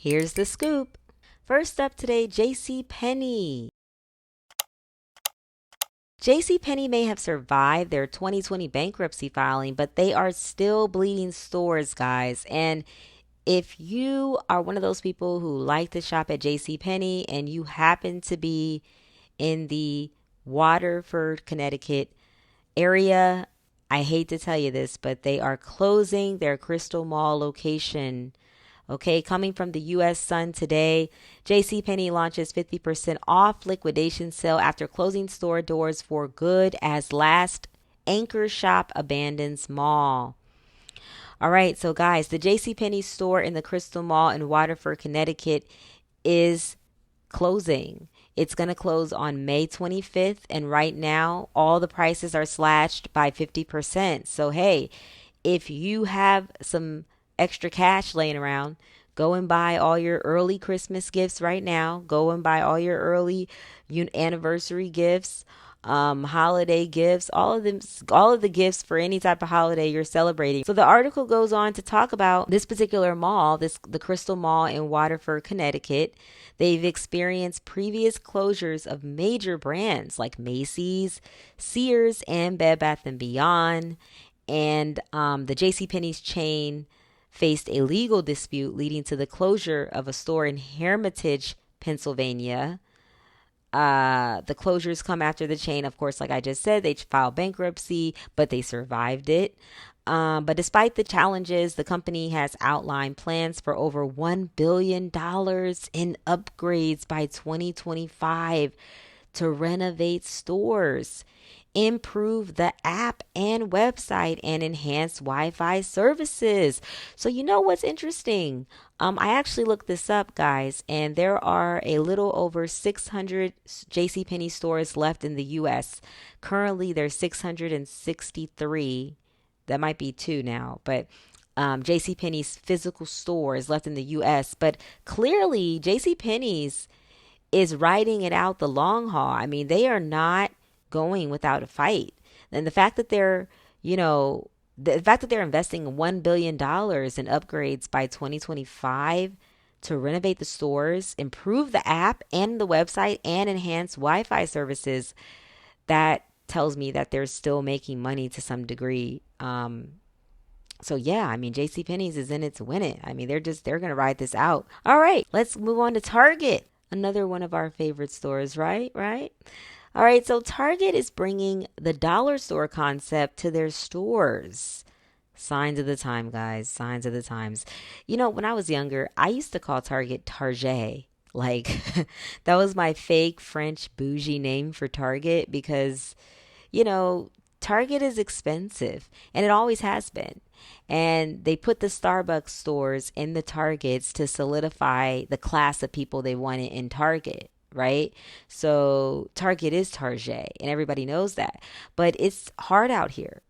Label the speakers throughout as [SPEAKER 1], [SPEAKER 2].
[SPEAKER 1] Here's the scoop. First up today, JCPenney. JCPenney may have survived their 2020 bankruptcy filing, but they are still bleeding stores, guys. And if you are one of those people who like to shop at JCPenney and you happen to be in the Waterford, Connecticut area, I hate to tell you this, but they are closing their Crystal Mall location. Okay, coming from the US Sun today, JCPenney launches 50% off liquidation sale after closing store doors for good as last anchor shop abandons mall. All right, so guys, the JCPenney store in the Crystal Mall in Waterford, Connecticut is closing. It's going to close on May 25th, and right now all the prices are slashed by 50%. So hey, if you have some extra cash laying around, go and buy all your early Christmas gifts right now. Go and buy all your early anniversary gifts, holiday gifts, all of the gifts for any type of holiday you're celebrating. So the article goes on to talk about this particular mall, the Crystal Mall in Waterford, Connecticut. They've experienced previous closures of major brands like Macy's, Sears, and Bed Bath & Beyond. And the JCPenney's chain faced a legal dispute leading to the closure of a store in Hermitage, Pennsylvania. The closures come after the chain, of course, like I just said, they filed bankruptcy, but they survived it. But despite the challenges, the company has outlined plans for over $1 billion in upgrades by 2025 to renovate stores, improve the app and website, and enhance Wi-Fi services. So you know what's interesting? I actually looked this up, guys, and there are a little over 600 JCPenney stores left in the U.S. Currently, there's 663. That might be two now, but JCPenney's physical stores left in the U.S. But clearly, JCPenney's is riding it out the long haul. I mean, they are not going without a fight. And the fact that they're investing $1 billion in upgrades by 2025 to renovate the stores, improve the app and the website, and enhance Wi-Fi services, that tells me that they're still making money to some degree. So yeah, I mean, JCPenney's is in it to win it. I mean, they're going to ride this out. All right, let's move on to Target. Another one of our favorite stores, right? All right, so Target is bringing the dollar store concept to their stores. Signs of the time, guys. Signs of the times. You know, when I was younger, I used to call Target Target. Like, that was my fake French bougie name for Target because, Target is expensive, and it always has been. And they put the Starbucks stores in the Targets to solidify the class of people they wanted in Target, right? So Target is Target, and everybody knows that. But it's hard out here,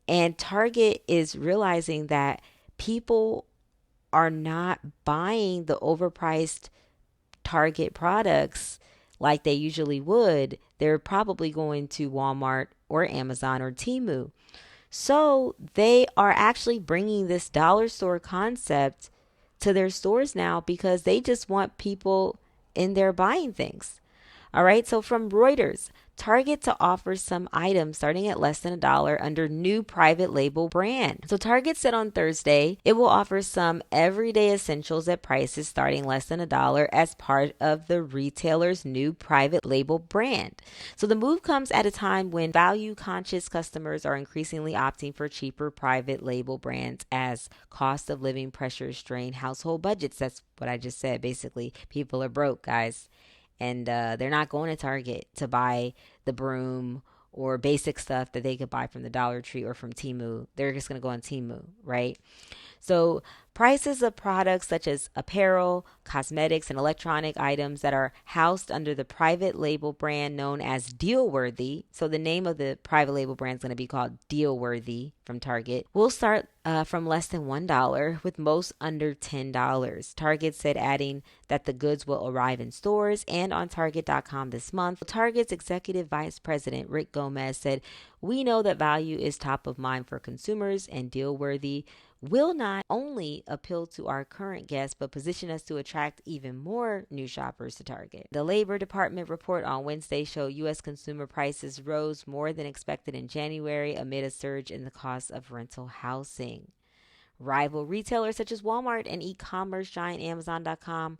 [SPEAKER 1] and Target is realizing that people are not buying the overpriced Target products like they usually would. They're probably going to Walmart or Amazon or Temu. So they are actually bringing this dollar store concept to their stores now because they just want people in there buying things. All right, so from Reuters, Target to offer some items starting at less than $1 under new private label brand. So Target said on Thursday it will offer some everyday essentials at prices starting less than $1 as part of the retailer's new private label brand. So the move comes at a time when value-conscious customers are increasingly opting for cheaper private label brands as cost of living pressures strain household budgets. That's what I just said. Basically, people are broke, guys. And they're not going to Target to buy the broom or basic stuff that they could buy from the Dollar Tree or from Temu. They're just going to go on Temu, right? So prices of products such as apparel, cosmetics, and electronic items that are housed under the private label brand known as Dealworthy. So the name of the private label brand is going to be called Dealworthy from Target will start from less than $1, with most under $10. Target said, adding that the goods will arrive in stores and on Target.com this month. Target's executive vice president, Rick Gomez, said, "We know that value is top of mind for consumers, and deal worthy will not only appeal to our current guests, but position us to attract even more new shoppers to Target." The Labor Department report on Wednesday showed U.S. consumer prices rose more than expected in January amid a surge in the cost of rental housing. Rival retailers such as Walmart and e-commerce giant Amazon.com,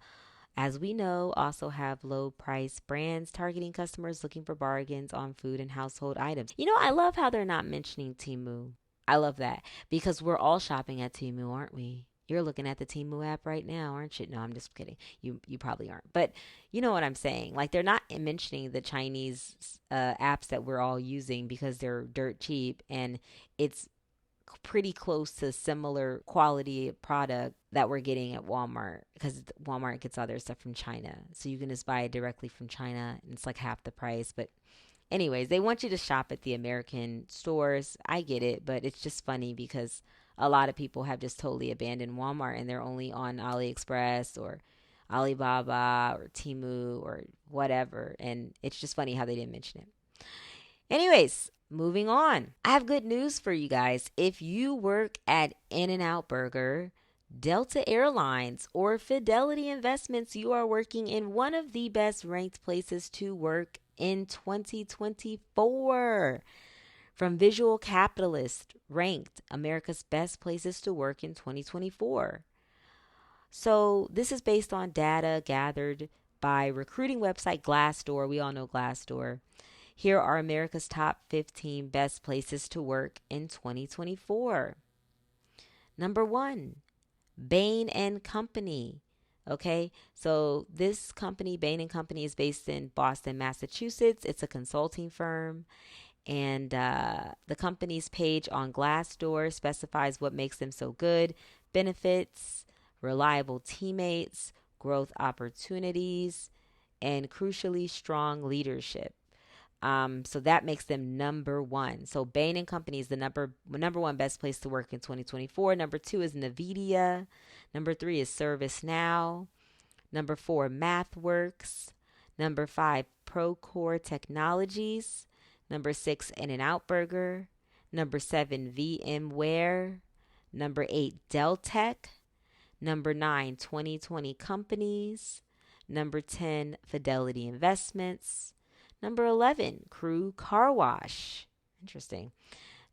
[SPEAKER 1] as we know, also have low price brands targeting customers looking for bargains on food and household items. I love how they're not mentioning Temu. I love that because we're all shopping at Temu, aren't we? You're looking at the Temu app right now, aren't you? No, I'm just kidding. You probably aren't. But you know what I'm saying. Like, they're not mentioning the Chinese apps that we're all using because they're dirt cheap, and it's pretty close to similar quality product that we're getting at Walmart, because Walmart gets all their stuff from China. So you can just buy it directly from China, and it's like half the price. But anyways, they want you to shop at the American stores. I get it, but it's just funny because a lot of people have just totally abandoned Walmart and they're only on AliExpress or Alibaba or Temu or whatever. And it's just funny how they didn't mention it. Anyways, moving on. I have good news for you guys. If you work at innoutburger, Delta Airlines, or Fidelity Investments, you are working in one of the best ranked places to work in 2024. From Visual Capitalist, ranked America's best places to work in 2024. So this is based on data gathered by recruiting website Glassdoor. We all know Glassdoor. Here are America's top 15 best places to work in 2024. Number 1, Bain and Company. Okay, so this company, Bain and Company, is based in Boston, Massachusetts. It's a consulting firm, and the company's page on Glassdoor specifies what makes them so good: benefits, reliable teammates, growth opportunities, and crucially strong leadership. So that makes them number 1. So Bain and Company is the number 1 best place to work in 2024. Number 2 is NVIDIA. Number 3 is ServiceNow. Number 4, MathWorks. Number 5, Procore Technologies. Number 6, innoutburger. Number 7, VMware. Number 8, Dell Tech. Number 9, 2020 Companies. Number 10, Fidelity Investments. Number 11, Crew Car Wash. Interesting.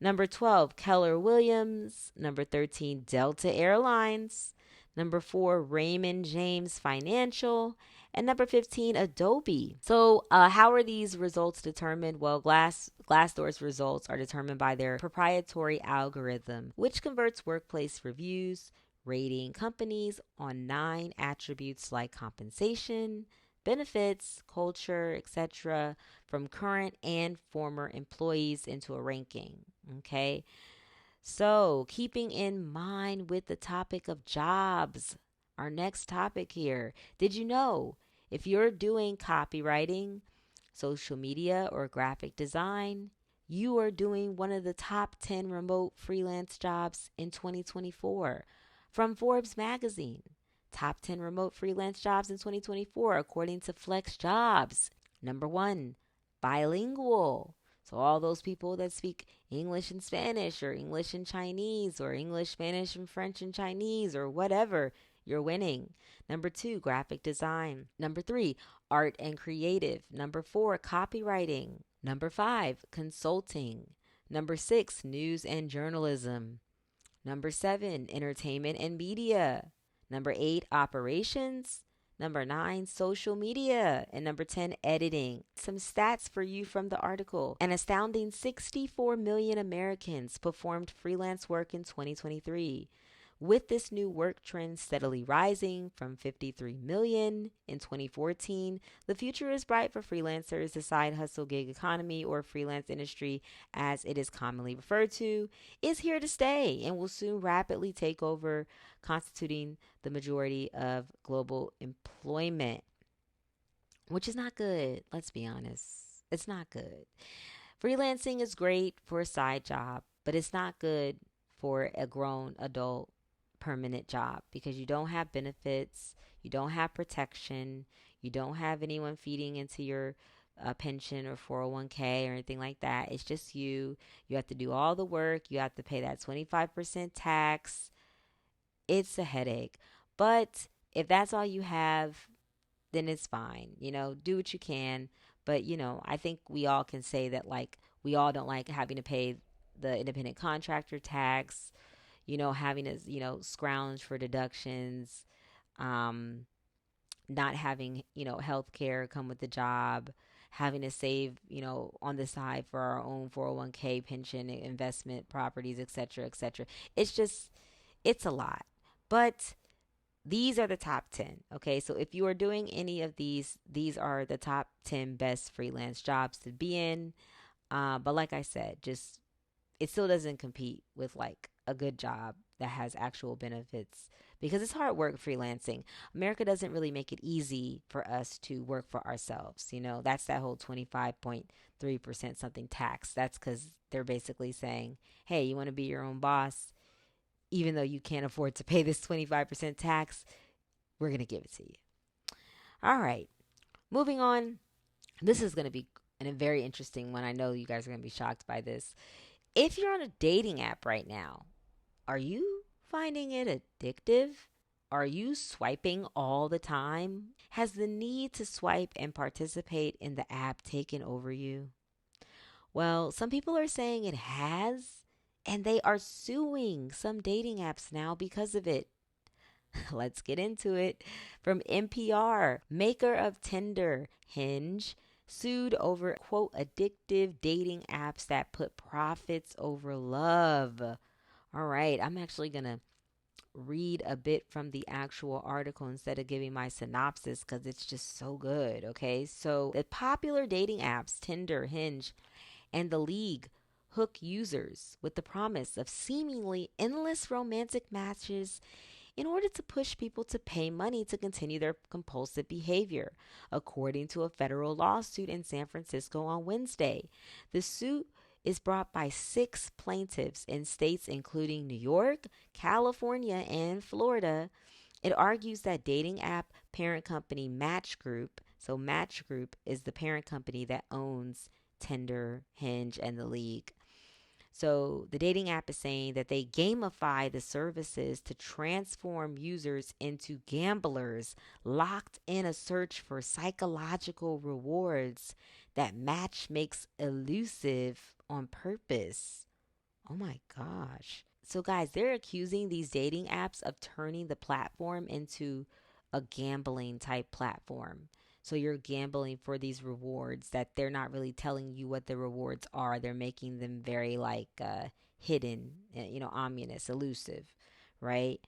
[SPEAKER 1] Number 12, Keller Williams. Number 13, Delta Airlines. Number 4, Raymond James Financial. And number 15, Adobe. So how are these results determined? Well, Glassdoor's results are determined by their proprietary algorithm, which converts workplace reviews, rating companies on 9 attributes like compensation, benefits, culture, etc., from current and former employees into a ranking. Okay, so keeping in mind with the topic of jobs, our next topic here, did you know if you're doing copywriting, social media, or graphic design, you are doing one of the top 10 remote freelance jobs in 2024 from Forbes magazine? Top 10 remote freelance jobs in 2024, according to Flex Jobs. Number 1, bilingual. So all those people that speak English and Spanish, or English and Chinese, or English, Spanish, and French and Chinese, or whatever, you're winning. Number 2, graphic design. Number 3, art and creative. Number 4, copywriting. Number 5, consulting. Number 6, news and journalism. Number 7, entertainment and media. Number 8, operations. Number 9, social media. And number 10, editing. Some stats for you from the article. An astounding 64 million Americans performed freelance work in 2023. With this new work trend steadily rising from 53 million in 2014, the future is bright for freelancers. The side hustle gig economy, or freelance industry as it is commonly referred to, is here to stay and will soon rapidly take over, constituting the majority of global employment, which is not good. Let's be honest. It's not good. Freelancing is great for a side job, but it's not good for a grown adult permanent job because you don't have benefits, you don't have protection, you don't have anyone feeding into your pension or 401k or anything like that. It's just you. You have to do all the work, you have to pay that 25% tax. It's a headache. But if that's all you have, then it's fine. Do what you can. But, I think we all can say that, like, we all don't like having to pay the independent contractor tax, having to, scrounge for deductions, um, not having, health care come with the job, having to save, on the side for our own 401k, pension, investment, properties, etc., etc. It's just, it's a lot. But these are the top 10. Okay. So if you are doing any of these are the top 10 best freelance jobs to be in. But like I said, just it still doesn't compete with like a good job that has actual benefits because it's hard work freelancing. America doesn't really make it easy for us to work for ourselves. That's that whole 25.3% something tax. That's because they're basically saying, hey, you want to be your own boss? Even though you can't afford to pay this 25% tax, we're going to give it to you. All right. Moving on. This is going to be a very interesting one. I know you guys are going to be shocked by this. If you're on a dating app right now, are you finding it addictive? Are you swiping all the time? Has the need to swipe and participate in the app taken over you? Well, some people are saying it has, and they are suing some dating apps now because of it. Let's get into it. From NPR, maker of Tinder Hinge sued over, quote, addictive dating apps that put profits over love. All right, I'm actually going to read a bit from the actual article instead of giving my synopsis because it's just so good. Okay, so the popular dating apps, Tinder, Hinge, and The League, hook users with the promise of seemingly endless romantic matches in order to push people to pay money to continue their compulsive behavior, according to a federal lawsuit in San Francisco on Wednesday. The suit is brought by 6 plaintiffs in states including New York, California, and Florida. It argues that dating app parent company Match Group, so Match Group is the parent company that owns Tinder, Hinge, and The League. So the dating app is saying that they gamify the services to transform users into gamblers locked in a search for psychological rewards that Match makes elusive on purpose. Oh my gosh. So, guys, they're accusing these dating apps of turning the platform into a gambling type platform. So, you're gambling for these rewards that they're not really telling you what the rewards are. They're making them very like hidden, ominous, elusive, right?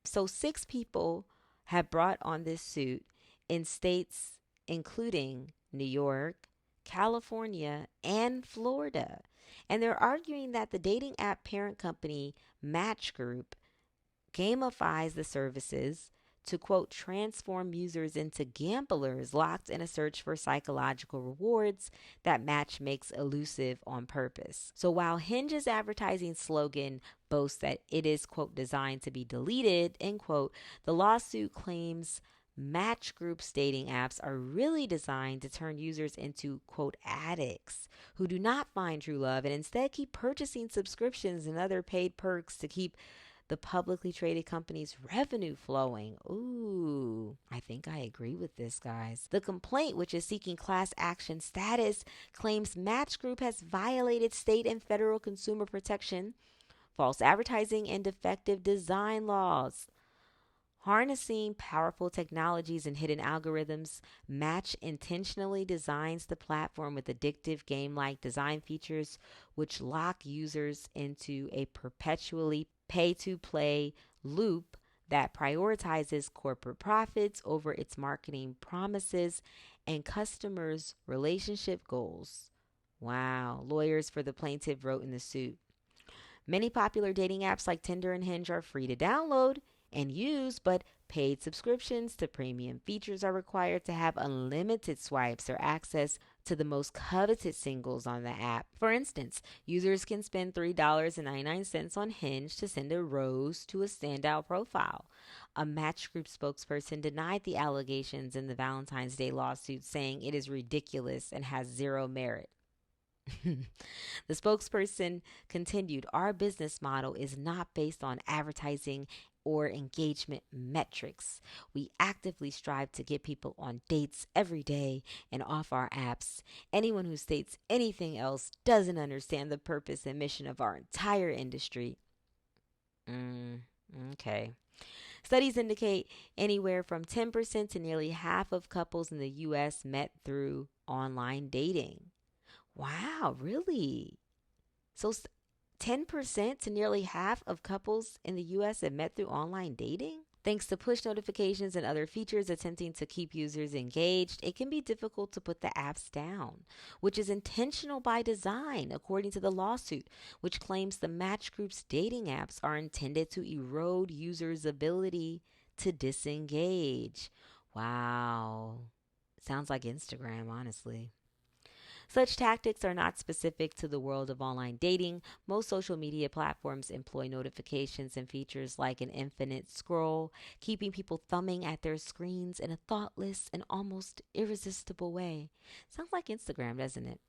[SPEAKER 1] So, 6 people have brought on this suit in states including New York, California, and Florida. And they're arguing that the dating app parent company Match Group gamifies the services to, quote, transform users into gamblers locked in a search for psychological rewards that Match makes elusive on purpose. So while Hinge's advertising slogan boasts that it is, quote, designed to be deleted, end quote, the lawsuit claims Match Group's dating apps are really designed to turn users into, quote, addicts who do not find true love and instead keep purchasing subscriptions and other paid perks to keep the publicly traded company's revenue flowing. Ooh, I think I agree with this, guys. The complaint, which is seeking class action status, claims Match Group has violated state and federal consumer protection, false advertising, and defective design laws. Harnessing powerful technologies and hidden algorithms, Match intentionally designs the platform with addictive game-like design features which lock users into a perpetually pay-to-play loop that prioritizes corporate profits over its marketing promises and customers' relationship goals. Wow, lawyers for the plaintiff wrote in the suit. Many popular dating apps like Tinder and Hinge are free to download and use, but paid subscriptions to premium features are required to have unlimited swipes or access to the most coveted singles on the app. For instance, users can spend $3.99 on Hinge to send a rose to a standout profile. A Match Group spokesperson denied the allegations in the Valentine's Day lawsuit, saying it is ridiculous and has zero merit. The spokesperson continued, "Our business model is not based on advertising or engagement metrics. We actively strive to get people on dates every day and off our apps. Anyone who states anything else doesn't understand the purpose and mission of our entire industry." Okay. Studies indicate anywhere from 10% to nearly half of couples in the US met through online dating. Wow, really? So 10% to nearly half of couples in the US have met through online dating? Thanks to push notifications and other features attempting to keep users engaged, it can be difficult to put the apps down, which is intentional by design, according to the lawsuit, which claims the Match Group's dating apps are intended to erode users' ability to disengage. Wow. Sounds like Instagram, honestly. Such tactics are not specific to the world of online dating. Most social media platforms employ notifications and features like an infinite scroll, keeping people thumbing at their screens in a thoughtless and almost irresistible way. Sounds like Instagram, doesn't it?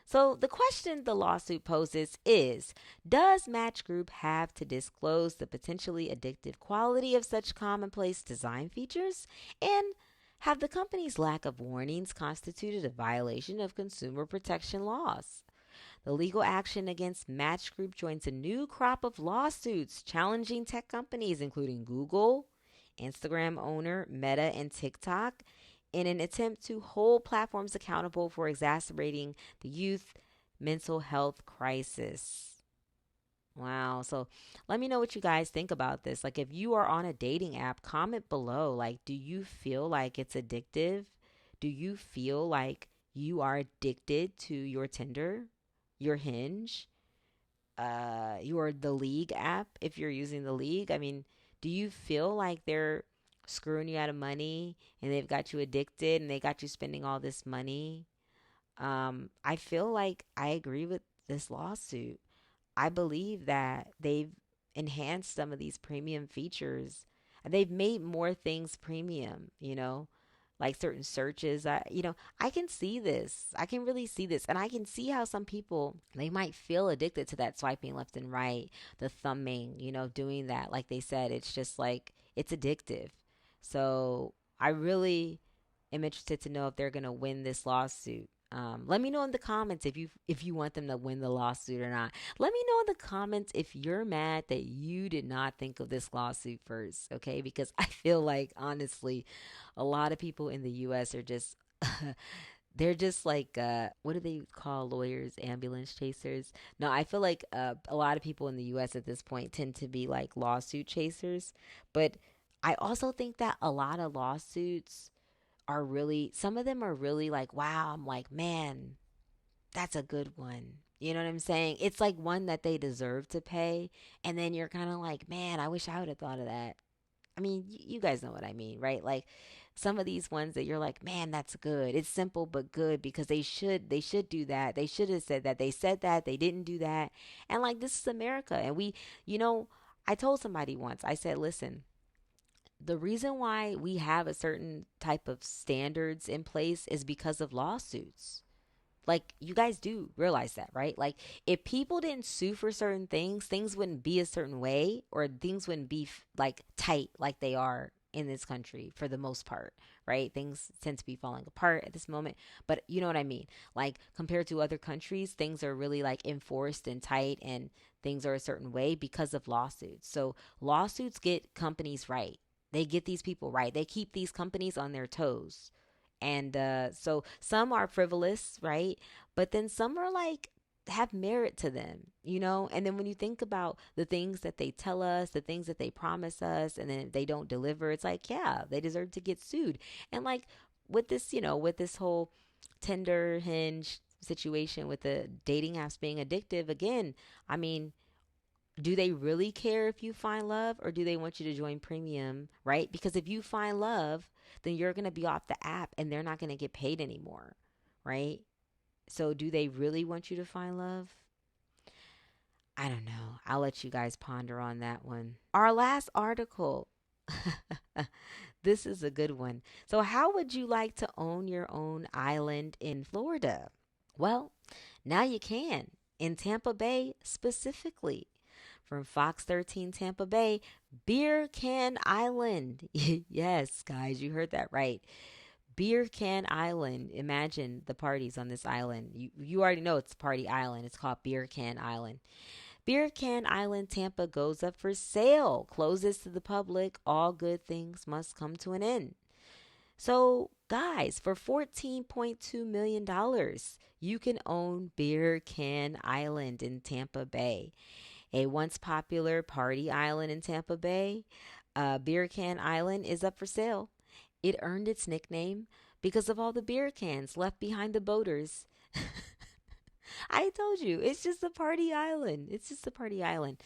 [SPEAKER 1] So, the question the lawsuit poses is, does Match Group have to disclose the potentially addictive quality of such commonplace design features? And have the company's lack of warnings constituted a violation of consumer protection laws? The legal action against Match Group joins a new crop of lawsuits challenging tech companies, including Google, Instagram owner Meta, and TikTok, in an attempt to hold platforms accountable for exacerbating the youth mental health crisis. Wow. So let me know what you guys think about this. Like, if you are on a dating app, comment below. Like, do you feel like it's addictive? Do you feel like you are addicted to your Tinder, your Hinge, your the League app if you're using the League? I mean, do you feel like they're screwing you out of money and they've got you addicted and they got you spending all this money? I feel like I agree with this lawsuit. I believe that they've enhanced some of these premium features. They've made more things premium, like certain searches. I can see this. I can really see this. And I can see how some people, they might feel addicted to that swiping left and right, the thumbing, doing that. Like they said, it's just like, it's addictive. So I really am interested to know if they're going to win this lawsuit. Let me know in the comments if you want them to win the lawsuit or not. Let me know in the comments if you're mad that you did not think of this lawsuit first, okay? Because I feel like, honestly, a lot of people in the U.S. are just they're just like what do they call lawyers? Ambulance chasers? No, I feel like a lot of people in the U.S. at this point tend to be like lawsuit chasers, but I also think that a lot of lawsuits are really, some of them are really like, wow, I'm like, man, that's a good one. You know what I'm saying? It's like one that they deserve to pay. And then you're kind of like, man, I wish I would have thought of that. I mean, you guys know what I mean, right? Like some of these ones that you're like, man, that's good. It's simple but good because they should do that. They should have said that. They said that. They didn't do that. And like this is America. And you know, I told somebody once, I said, listen, the reason why we have a certain type of standards in place is because of lawsuits. Like, you guys do realize that, right? Like, if people didn't sue for certain things, things wouldn't be a certain way, or things wouldn't be like tight like they are in this country for the most part, right? Things tend to be falling apart at this moment, but you know what I mean? Like, compared to other countries, things are really like enforced and tight, and things are a certain way because of lawsuits. So lawsuits get companies right. They get these people right. They keep these companies on their toes. And so some are frivolous, right? But then some are like, have merit to them, And then when you think about the things that they tell us, the things that they promise us, and then if they don't deliver, it's like, yeah, they deserve to get sued. And like with this, with this whole Tinder Hinge situation with the dating apps being addictive, again, I mean, do they really care if you find love, or do they want you to join premium, right? Because if you find love, then you're going to be off the app and they're not going to get paid anymore. right? So do they really want you to find love? I don't know. I'll let you guys ponder on that one. Our last article. This is a good one. So, how would you like to own your own island in Florida? Well, now you can. In Tampa Bay specifically. From Fox 13 Tampa Bay, Beer Can Island. Yes, guys, you heard that right. Beer Can Island. Imagine the parties on this island. You already know it's Party Island. It's called Beer Can Island. Beer Can Island, Tampa goes up for sale. Closes to the public. All good things must come to an end. So, guys, for $14.2 million, you can own Beer Can Island in Tampa Bay. A once popular party island in Tampa Bay, Beer Can Island is up for sale. It earned its nickname because of all the beer cans left behind the boaters. I told you, it's just a party island. It's just a party island.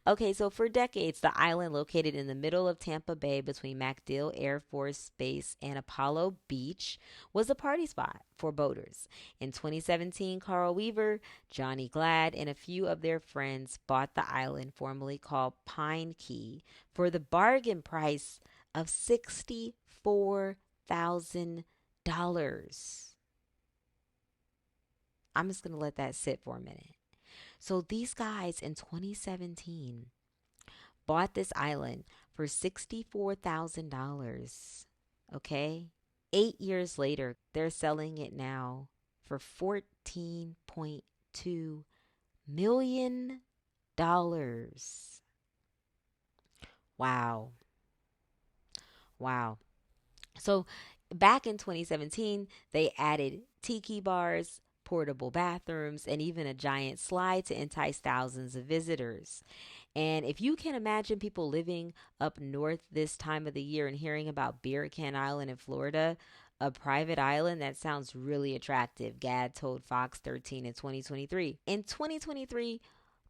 [SPEAKER 1] Okay, so for decades, the island located in the middle of Tampa Bay between MacDill Air Force Base and Apollo Beach was a party spot for boaters. In 2017, Carl Weaver, Johnny Glad, and a few of their friends bought the island, formerly called Pine Key, for the bargain price of $64,000. I'm just going to let that sit for a minute. So these guys in 2017 bought this island for $64,000. Okay? 8 years later, they're selling it now for $14.2 million. Wow. Wow. So back in 2017, they added tiki bars, portable bathrooms, and even a giant slide to entice thousands of visitors. And if you can imagine people living up north this time of the year and hearing about Beer Can Island in Florida, a private island, that sounds really attractive, Gad told Fox 13 in 2023. In 2023,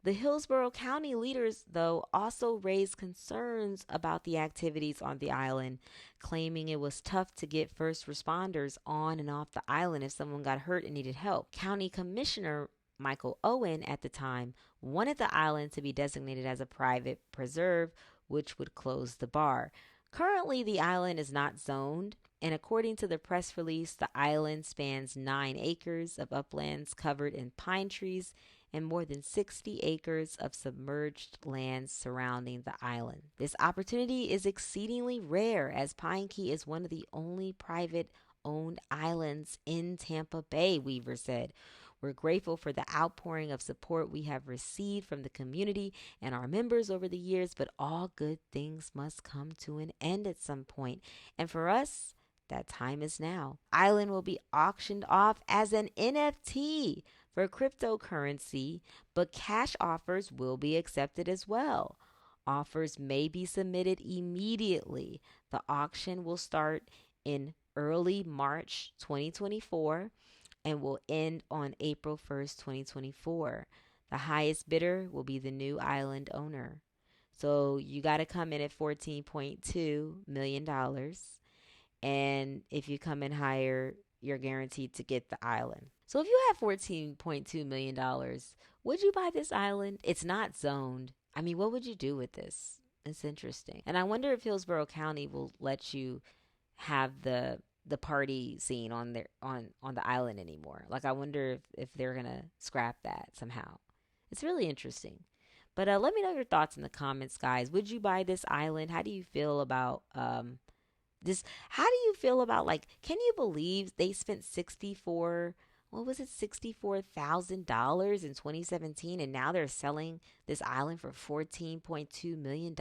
[SPEAKER 1] the Hillsborough County leaders, though, also raised concerns about the activities on the island, claiming it was tough to get first responders on and off the island if someone got hurt and needed help. County Commissioner Michael Owen at the time wanted the island to be designated as a private preserve, which would close the bar. Currently, the island is not zoned, and according to the press release, the island spans 9 acres of uplands covered in pine trees and more than 60 acres of submerged lands surrounding the island. This opportunity is exceedingly rare as Pine Key is one of the only private owned islands in Tampa Bay, Weaver said. We're grateful for the outpouring of support we have received from the community and our members over the years, but all good things must come to an end at some point. And for us, that time is now. Island will be auctioned off as an NFT for cryptocurrency, but cash offers will be accepted as well. Offers may be submitted immediately. The auction will start in early March 2024 and will end on April 1st, 2024. The highest bidder will be the new island owner. So you got to come in at $14.2 million. And if you come in higher, you're guaranteed to get the island. So if you have $14.2 million, would you buy this island? It's not zoned. I mean, what would you do with this? It's interesting. And I wonder if Hillsborough County will let you have the party scene on their on the island anymore. Like I wonder if they're gonna scrap that somehow. It's really interesting. But let me know your thoughts in the comments, guys. Would you buy this island? How do you feel about this? How do you feel about, like, can you believe they spent 64 what was it, $64,000 in 2017, and now they're selling this island for $14.2 million?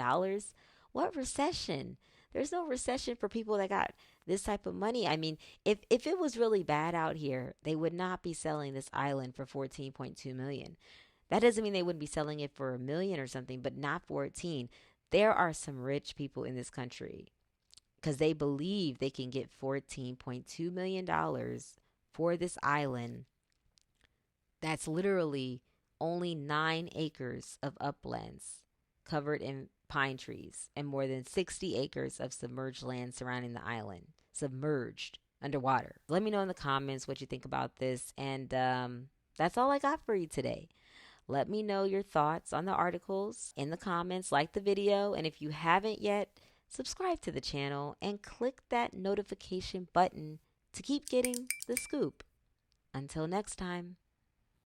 [SPEAKER 1] What recession? There's no recession for people that got this type of money. I mean, if it was really bad out here, they would not be selling this island for 14.2 million. That doesn't mean they wouldn't be selling it for a million or something, but not 14. There are some rich people in this country because they believe they can get $14.2 million for this island that's literally only 9 acres of uplands covered in pine trees and more than 60 acres of submerged land surrounding the island. Submerged. underwater. Let me know in the comments what you think about this. And that's all I got for you today. Let me know your thoughts on the articles in the comments, like the video, and if you haven't yet, subscribe to the channel and click that notification button to keep getting the scoop. Until next time.